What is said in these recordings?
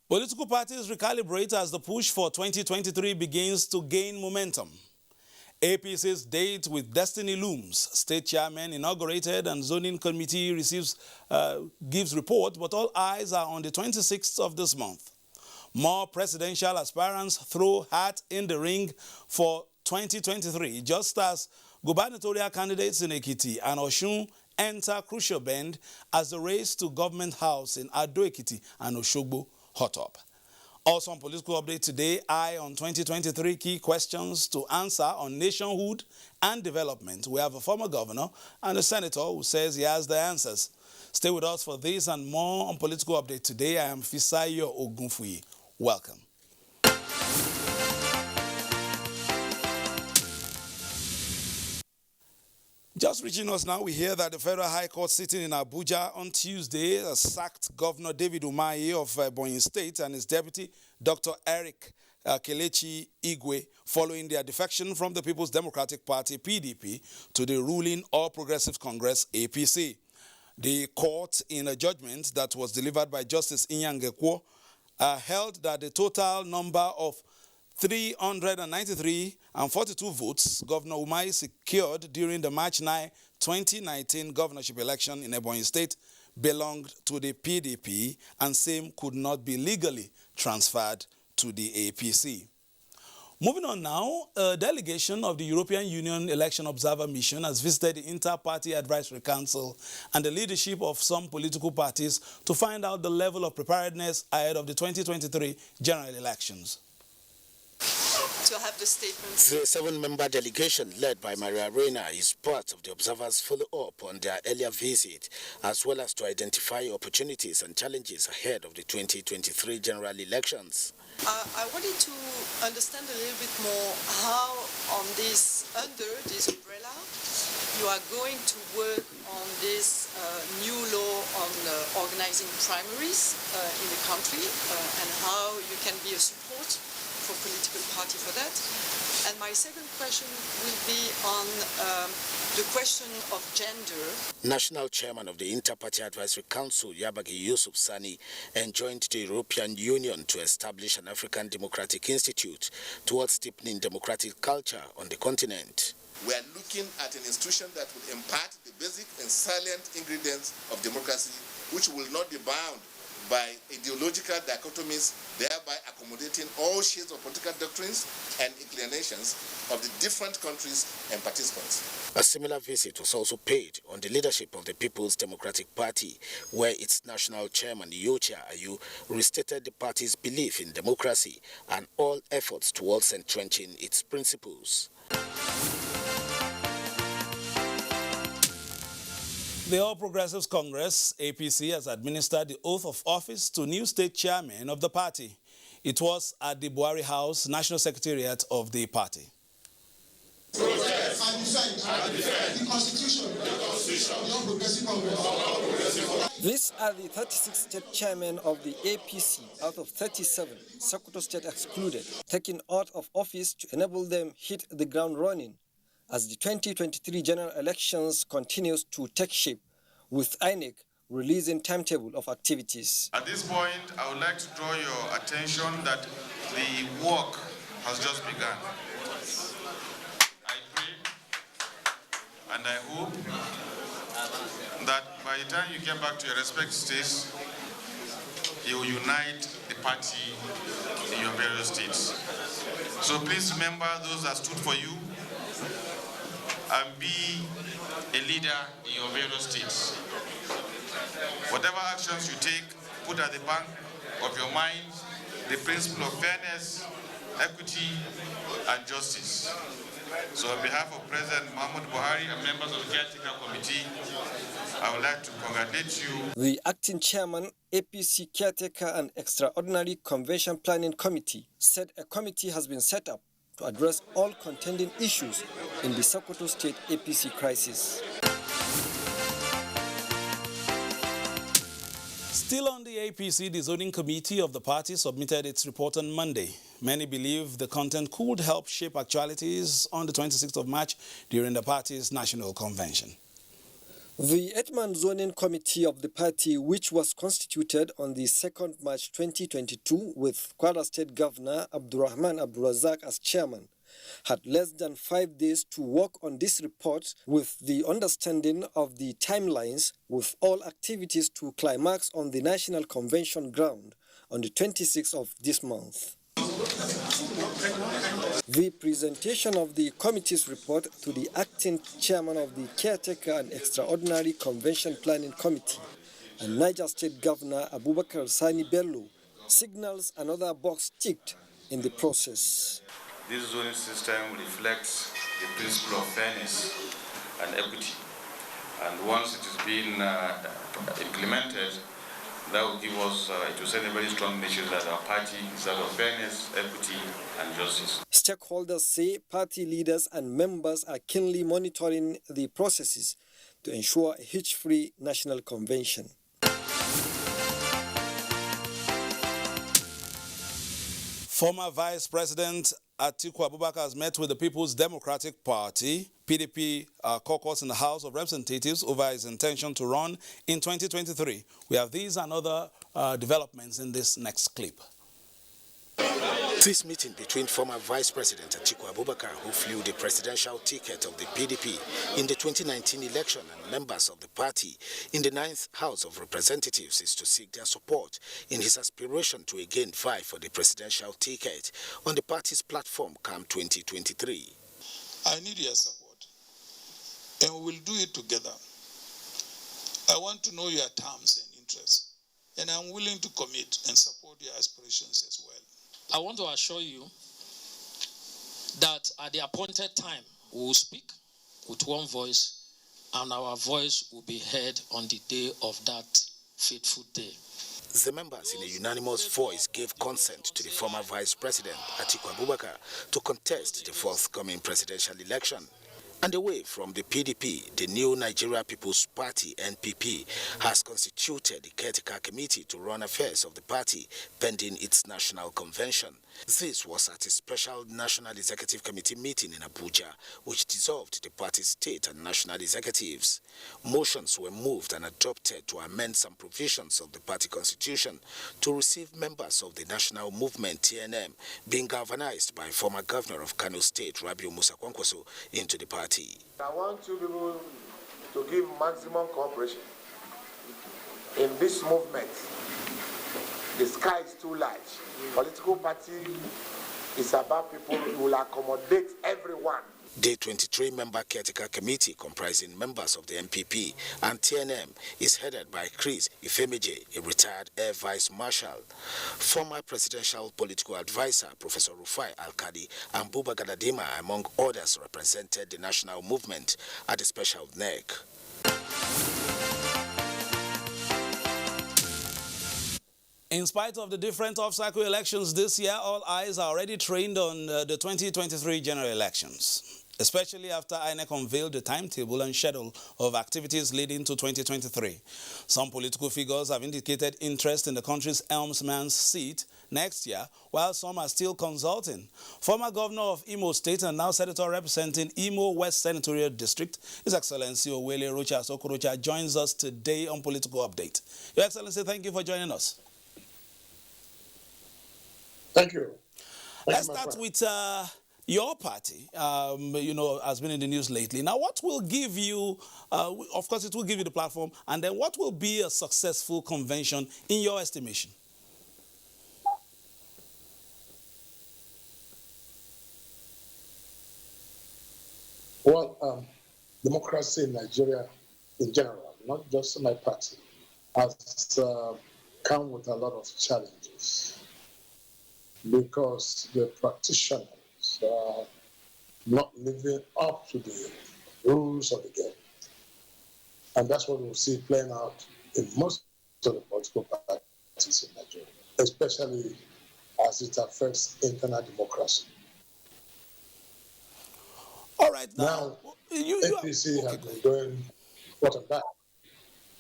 Political parties recalibrate as the push for 2023 begins to gain momentum. APC's date with destiny looms. State chairman inaugurated and zoning committee gives report, but all eyes are on the 26th of this month. More presidential aspirants throw hat in the ring for 2023, just as gubernatorial candidates in Ekiti and Osun enter crucial bend as the race to government house in Ado-Ekiti and Oshogbo hot up. Also on political update today, eye on 2023 key questions to answer on nationhood and development. We have a former governor and a senator who says he has the answers. Stay with us for this and more on political update today. I am Fisayo Ogunfuyi. Welcome. Just reaching us now, we hear that the Federal High Court sitting in Abuja on Tuesday sacked Governor David Umahi of Ebonyi State and his deputy, Dr. Eric Kelechi Igwe, following their defection from the People's Democratic Party, PDP, to the ruling All Progressives Congress, APC. The court, in a judgment that was delivered by Justice Inyangekwo, held that the total number of 393 and 42 votes Governor Umahi secured during the March 9, 2019 governorship election in Ebonyi State belonged to the PDP and same could not be legally transferred to the APC. Moving on now, a delegation of the European Union Election Observer Mission has visited the Inter-Party Advisory Council and the leadership of some political parties to find out the level of preparedness ahead of the 2023 general elections. To have the statements. The 7-member delegation led by Maria Reina is part of the observers' follow-up on their earlier visit, as well as to identify opportunities and challenges ahead of the 2023 general elections. I wanted to understand a little bit more how under this umbrella you are going to work on this new law on organizing primaries in the country and how you can be a support for political party for that. And my second question will be on the question of gender. National Chairman of the Inter-Party Advisory Council, Yabagi Yusuf Sani, enjoined the European Union to establish an African Democratic Institute towards deepening democratic culture on the continent. We are looking at an institution that will impart the basic and salient ingredients of democracy, which will not be bound by ideological dichotomies, thereby accommodating all shades of political doctrines and inclinations of the different countries and participants. A similar visit was also paid on the leadership of the People's Democratic Party, where its national chairman, Yocha Ayu, restated the party's belief in democracy and all efforts towards entrenching its principles. The All Progressives Congress, APC, has administered the oath of office to new state chairman of the party. It was at the Buhari House, National Secretariat of the party. Protest and defend the Constitution, the All Progressives Congress. These are the 36 state chairmen of the APC out of 37, Sokoto State excluded, taking out of office to enable them hit the ground running as the 2023 general elections continues to take shape, with INEC releasing timetable of activities. At this point, I would like to draw your attention that the work has just begun. I pray and I hope that by the time you get back to your respective states, you will unite the party in your various states. So please remember those that stood for you and be a leader in your various states. Whatever actions you take, put at the back of your mind the principle of fairness, equity, and justice. So on behalf of President Muhammadu Buhari and members of the Caretaker Committee, I would like to congratulate you. The acting chairman, APC Caretaker and Extraordinary Convention Planning Committee, said a committee has been set up to address all contending issues in the Sokoto State APC crisis. Still on the APC, the zoning committee of the party submitted its report on Monday. Many believe the content could help shape actualities on the 26th of March during the party's national convention. The 8-man zoning committee of the party, which was constituted on the 2nd March 2022 with Kwara State Governor Abdurrahman Abdulrazak as chairman, had less than 5 days to work on this report with the understanding of the timelines, with all activities to climax on the National Convention ground on the 26th of this month. The presentation of the committee's report to the acting chairman of the Caretaker and Extraordinary Convention Planning Committee and Niger State Governor Abubakar Sani Bello signals another box ticked in the process. This zoning system reflects the principle of fairness and equity, and once it is being implemented, that will give us, it will send a very strong message that our party is that of fairness, equity, and justice. Stakeholders say party leaders and members are keenly monitoring the processes to ensure a hitch-free national convention. Former Vice President Atiku Abubakar has met with the People's Democratic Party, PDP caucus in the House of Representatives over his intention to run in 2023. We have these and other developments in this next clip. This meeting between former Vice President Atiku Abubakar, who flew the presidential ticket of the PDP in the 2019 election, and members of the party in the 9th House of Representatives is to seek their support in his aspiration to again vie for the presidential ticket on the party's platform come 2023. I need your support, and we will do it together. I want to know your terms and interests, and I'm willing to commit and support your aspirations as well. I want to assure you that at the appointed time, we will speak with one voice, and our voice will be heard on the day of that fateful day. The members in a unanimous voice gave consent to the former Vice President Atiku Abubakar to contest the forthcoming presidential election. And away from the PDP, the new Nigeria People's Party, NPP, has constituted the caretaker committee to run affairs of the party pending its national convention. This was at a special National Executive Committee meeting in Abuja, which dissolved the party's state and national executives. Motions were moved and adopted to amend some provisions of the party constitution to receive members of the national movement, TNM, being galvanized by former governor of Kano State, Rabiu Musa Kwankwaso, into the party. I want you people to give maximum cooperation in this movement. The sky is too large. Political party is about people who will accommodate everyone. The 23-member caretaker committee comprising members of the MPP and TNM is headed by Chris Ifemeje, a retired Air Vice Marshal. Former presidential political advisor Professor Rufai Al-Kadi and Buba Galadima, among others, represented the national movement at the special NEC. In spite of the different off-cycle elections this year, all eyes are already trained on the 2023 general elections, especially after INEC unveiled the timetable and schedule of activities leading to 2023. Some political figures have indicated interest in the country's helmsman's seat next year, while some are still consulting. Former Governor of Imo State and now Senator representing Imo West Senatorial District, His Excellency Owele Rochas Okorocha, joins us today on Political Update. Your Excellency, thank you for joining us. Thank you. Let's start with your party, has been in the news lately. Now, what will give you, of course, it will give you the platform, and then what will be a successful convention in your estimation? Well, democracy in Nigeria in general, not just my party, has come with a lot of challenges, because the practitioners are not living up to the rules of the game. And that's what we'll see playing out in most of the political parties in Nigeria, especially as it affects internal democracy. All right. Now APC has been doing what and that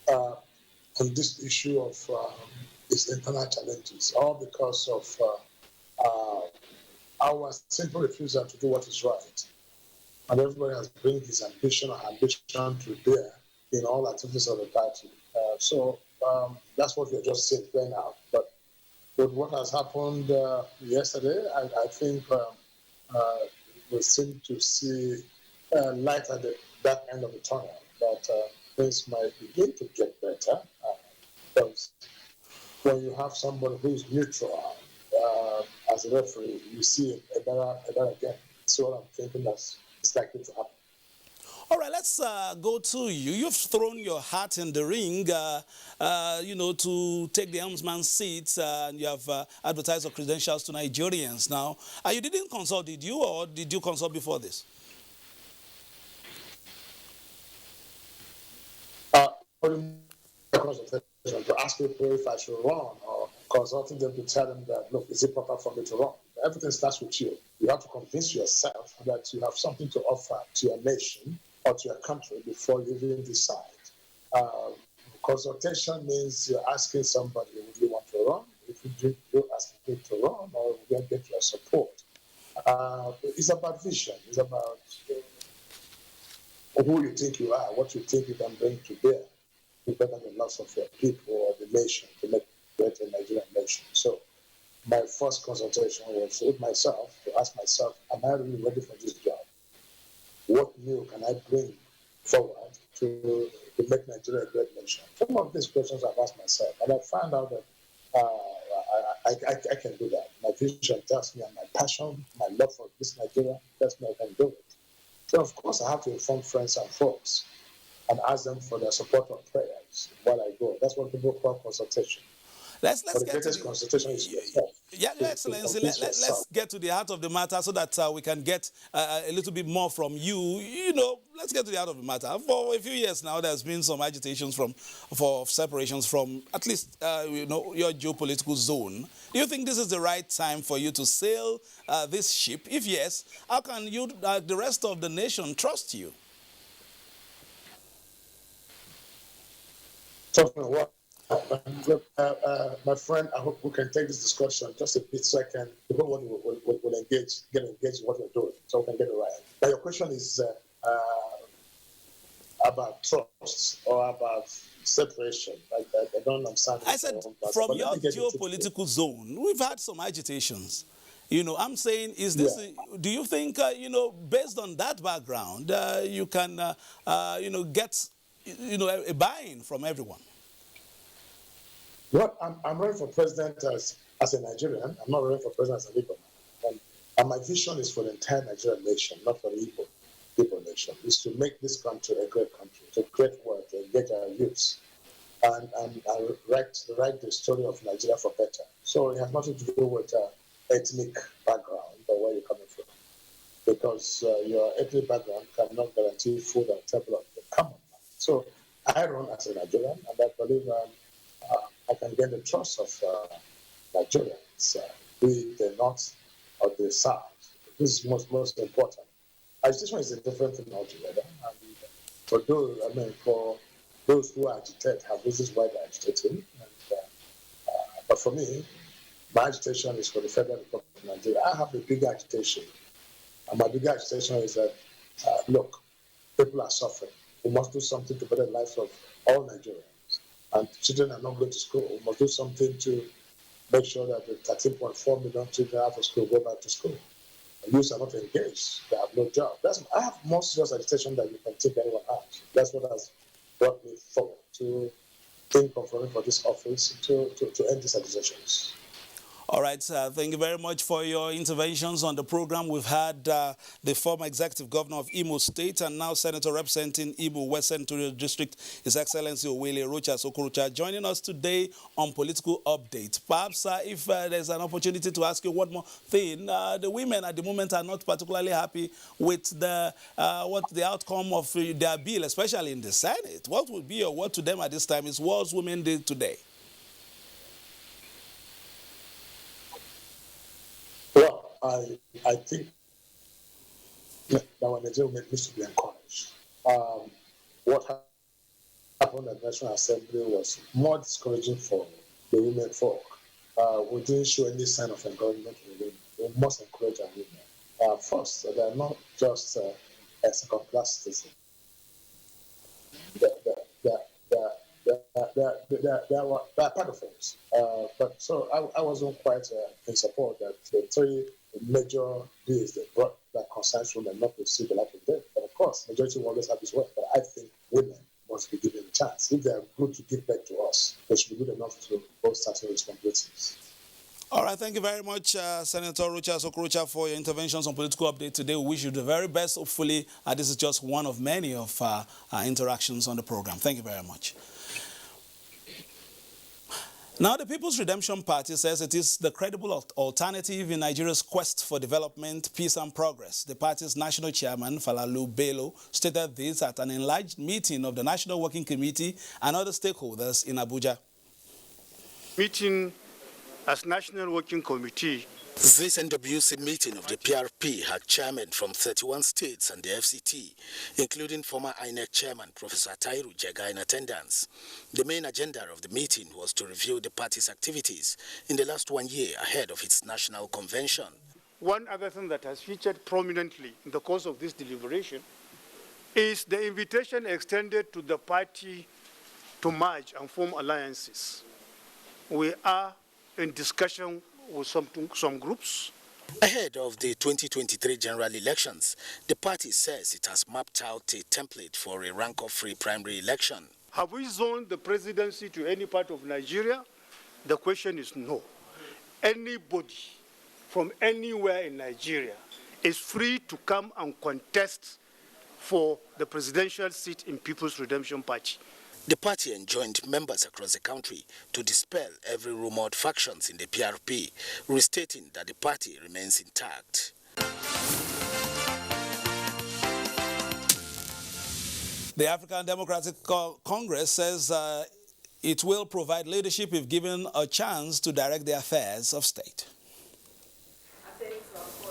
on this issue of its internal challenges, all because of our simple refusal to do what is right. And everybody has bring his ambition to bear in all activities of the party. So that's what we're just seeing playing out. But with what has happened yesterday, I think we seem to see light at that end of the tunnel, that things might begin to get better. Because when you have somebody who's neutral as a referee, you see a better game. So what I'm thinking that's likely to happen. All right, let's go to you. You've thrown your hat in the ring, to take the helmsman's seat, and you have advertised your credentials to Nigerians now. You didn't consult, did you, or did you consult before this? To ask people if I should run, or consulting them to tell them that, look, is it proper for me to run? Everything starts with you. You have to convince yourself that you have something to offer to your nation or to your country before you even decide. Consultation means you're asking somebody, would you want to run? If you do, you're asking me to run, or would you get your support? It's about vision. It's about who you think you are, what you think you can bring to bear, better than the loss of your people or the nation to make great a Nigerian nation. So my first consultation was with myself to ask myself, am I really ready for this job? What new can I bring forward to make Nigeria a great nation? Some of these questions I've asked myself, and I found out that I can do that. My vision tells me, and my passion, my love for this Nigeria tells me I can do it. So of course I have to inform friends and folks and ask them for their support or prayers while I go. That's what people call consultation. Let's but get the greatest consultation is yourself. Yeah, Your Excellency, let's get to the heart of the matter so that we can get a little bit more from you. Let's get to the heart of the matter. For a few years now, there's been some agitations for separations from at least your geopolitical zone. Do you think this is the right time for you to sail this ship? If yes, how can you, the rest of the nation, trust you? Talking about what? My friend, I hope we can take this discussion just a bit so the whole world will get engaged in what we're doing, so we can get it right. Now, your question is about trust or about separation. I don't understand. I said, from your geopolitical zone, we've had some agitations. I'm saying, is this? Yeah. Do you think, based on that background, you can, get, a buy-in from everyone? Well, I'm running for president as a Nigerian. I'm not running for president as an Igbo man. And my vision is for the entire Nigerian nation, not for the Igbo nation. Is to make this country a great country, to create work, to engage our youths, and write the story of Nigeria for better. So it has nothing to do with ethnic background or where you're coming from, because your ethnic background cannot guarantee food and table of the common man. So I run as a Nigerian, and I believe I can get the trust of Nigerians, be the north or the south. This is most important. Agitation is a different thing altogether. And for those who agitate, have reasons why they're agitating. But for me, my agitation is for the Federal Republic of Nigeria. I have a bigger agitation. And my bigger agitation is that, look, people are suffering. We must do something to better the lives of all Nigerians. And children are not going to school. We must do something to make sure that the 13.4 million children out of school go back to school. Youths are not engaged. They have no job. I have more serious agitation than you can take anyone out. That's what has brought me forward to think of running for this office to end these agitations. All right, thank you very much for your interventions on the program. We've had the former executive governor of Imo State and now senator representing Imo West Senatorial District, His Excellency Owele Rochas Okorocha, joining us today on Political Update. Perhaps if there's an opportunity to ask you one more thing, the women at the moment are not particularly happy with the outcome of their bill, especially in the Senate. What would be your word to them at this time? Is World Women's Day today? Well, I think that our Nigerian needs to be encouraged. What happened at the National Assembly was more discouraging for the women folk. We didn't show any sign of encouragement in the women. We must encourage our women. First, they are not just a second-class citizen. they're part of us. But so I wasn't quite in support that the three major bills that brought that concerns women not to see the light of day. But of course, majority will always have his way. But I think women must be given a chance. If they are good to give back to us, they should be good enough to hold certain responsibilities. All right, thank you very much, Senator Rocha Sokorocha, for your interventions on Political Update today. We wish you the very best. Hopefully, this is just one of many of our interactions on the program. Thank you very much. Now, the People's Redemption Party says it is the credible alternative in Nigeria's quest for development, peace and progress. The party's national chairman, Falalu Bello, stated this at an enlarged meeting of the National Working Committee and other stakeholders in Abuja. Meeting as National Working Committee. This NWC meeting of the PRP had chairmen from 31 states and the FCT, including former INEC chairman Professor Tairu Jega in attendance. The main agenda of the meeting was to review the party's activities in the last 1 year ahead of its national convention. One other thing that has featured prominently in the course of this deliberation is the invitation extended to the party to merge and form alliances. We are in discussion with some groups. Ahead of the 2023 general elections, the party says it has mapped out a template for a rancor-free primary election. Have we zoned the presidency to any part of Nigeria? The question is no. Anybody from anywhere in Nigeria is free to come and contest for the presidential seat in People's Redemption Party. The party enjoined members across the country to dispel every rumored factions in the PRP, restating that the party remains intact. The African Democratic Congress says it will provide leadership if given a chance to direct the affairs of state.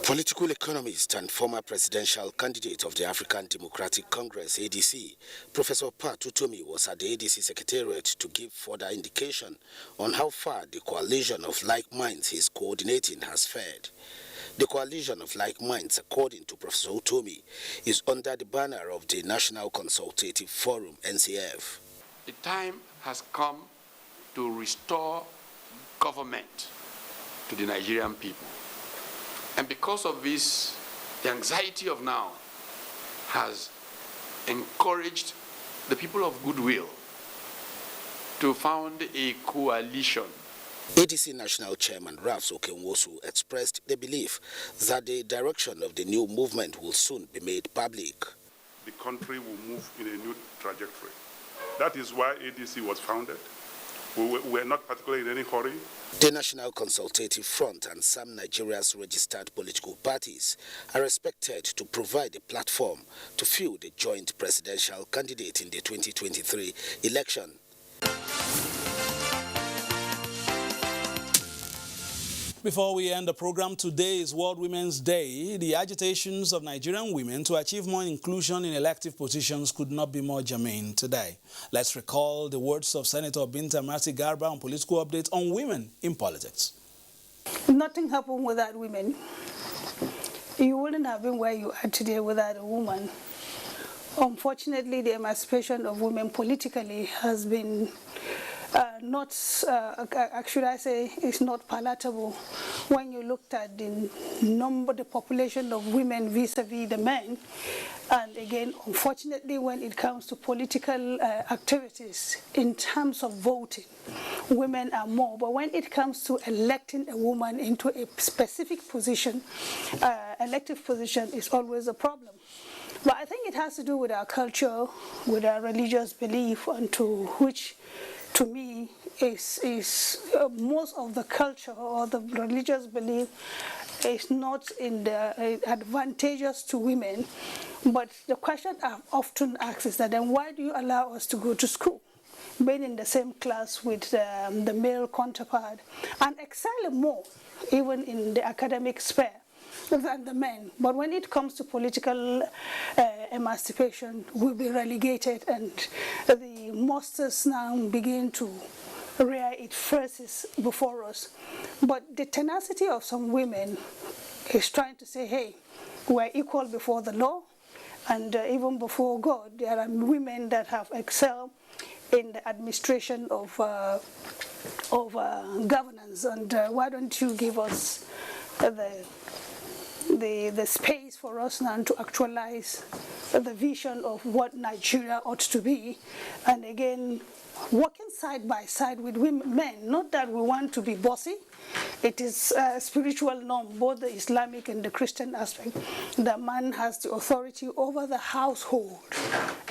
Political economist and former presidential candidate of the African Democratic Congress, ADC, Professor Pat Utomi, was at the ADC Secretariat to give further indication on how far the coalition of like minds he's coordinating has fared. The coalition of like minds, according to Professor Utomi, is under the banner of the National Consultative Forum, NCF. The time has come to restore government to the Nigerian people. And because of this, the anxiety of now has encouraged the people of goodwill to found a coalition. ADC National Chairman Ralph Okenwosu expressed the belief that the direction of the new movement will soon be made public. The country will move in a new trajectory. That is why ADC was founded. We were not particularly in any hurry. The National Consultative Front and some Nigeria's registered political parties are expected to provide a platform to field the joint presidential candidate in the 2023 election. Before we end the program, today is World Women's Day. The agitations of Nigerian women to achieve more inclusion in elective positions could not be more germane today. Let's recall the words of Senator Binta Marti Garba on Political Updates on women in politics. Nothing happened without women. You wouldn't have been where you are today without a woman. Unfortunately, the emancipation of women politically has been should I say, it's not palatable when you looked at the population of women vis-a-vis the men. And again, unfortunately, when it comes to political activities, in terms of voting, women are more. But when it comes to electing a woman into a specific position, elective position is always a problem. But I think it has to do with our culture, with our religious belief, and to which, to me, is most of the culture or the religious belief is not in the advantageous to women. But the question I've often asked is that then why do you allow us to go to school, being in the same class with the male counterpart, and excel more, even in the academic sphere, than the men? But when it comes to political emancipation, we'll be relegated, and the monsters now begin to rear its faces before us. But the tenacity of some women is trying to say, hey, we're equal before the law, and even before God. There are women that have excelled in the administration of governance. And why don't you give us the space for us now to actualize the vision of what Nigeria ought to be, and again, working side by side with women, men. Not that we want to be bossy. It is a spiritual norm, both the Islamic and the Christian aspect. The man has the authority over the household,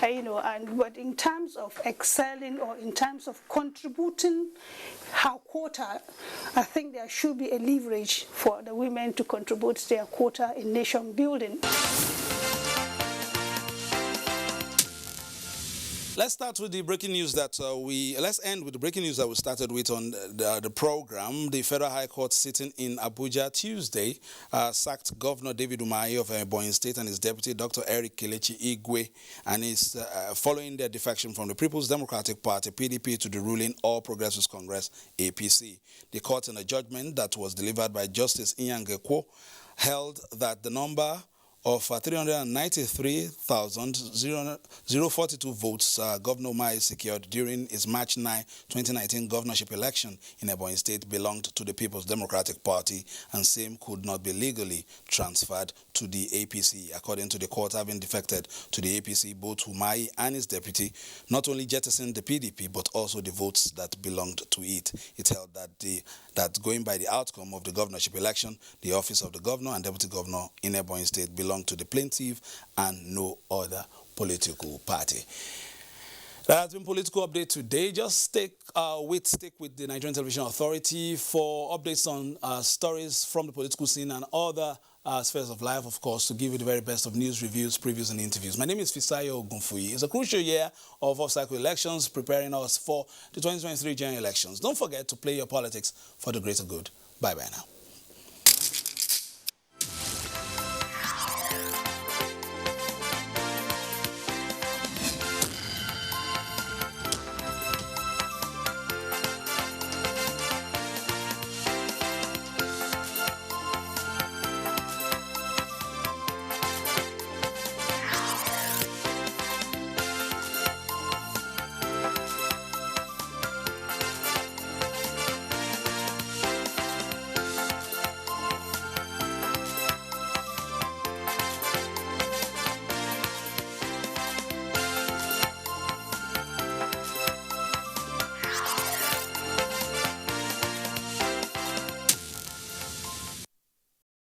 but in terms of excelling or in terms of contributing her quota, I think there should be a leverage for the women to contribute their quota in nation building. Let's start with the breaking news that let's end with the breaking news that we started with on the program. The Federal High Court sitting in Abuja Tuesday sacked Governor David Umahi of Ebonyi State and his deputy Dr. Eric Kelechi Igwe, and is following their defection from the People's Democratic Party (PDP) to the ruling All Progressives Congress (APC). The court, in a judgment that was delivered by Justice Inyang Ekwo, held that the number of 393,042 votes Governor Umahi secured during his March 9, 2019 governorship election in Ebonyi State belonged to the People's Democratic Party, and same could not be legally transferred to the APC. According to the court, having defected to the APC, both Umahi and his deputy not only jettisoned the PDP but also the votes that belonged to it. It held that going by the outcome of the governorship election, the office of the governor and deputy governor in Ebonyi State belonged to the plaintiff and no other political party. That has been Political Update today. Just stick with the Nigerian Television Authority for updates on stories from the political scene and other spheres of life, of course, to give you the very best of news, reviews, previews, and interviews. My name is Fisayo Ogunfuyi. It's a crucial year of off-cycle elections, preparing us for the 2023 general elections. Don't forget to play your politics for the greater good. Bye-bye now.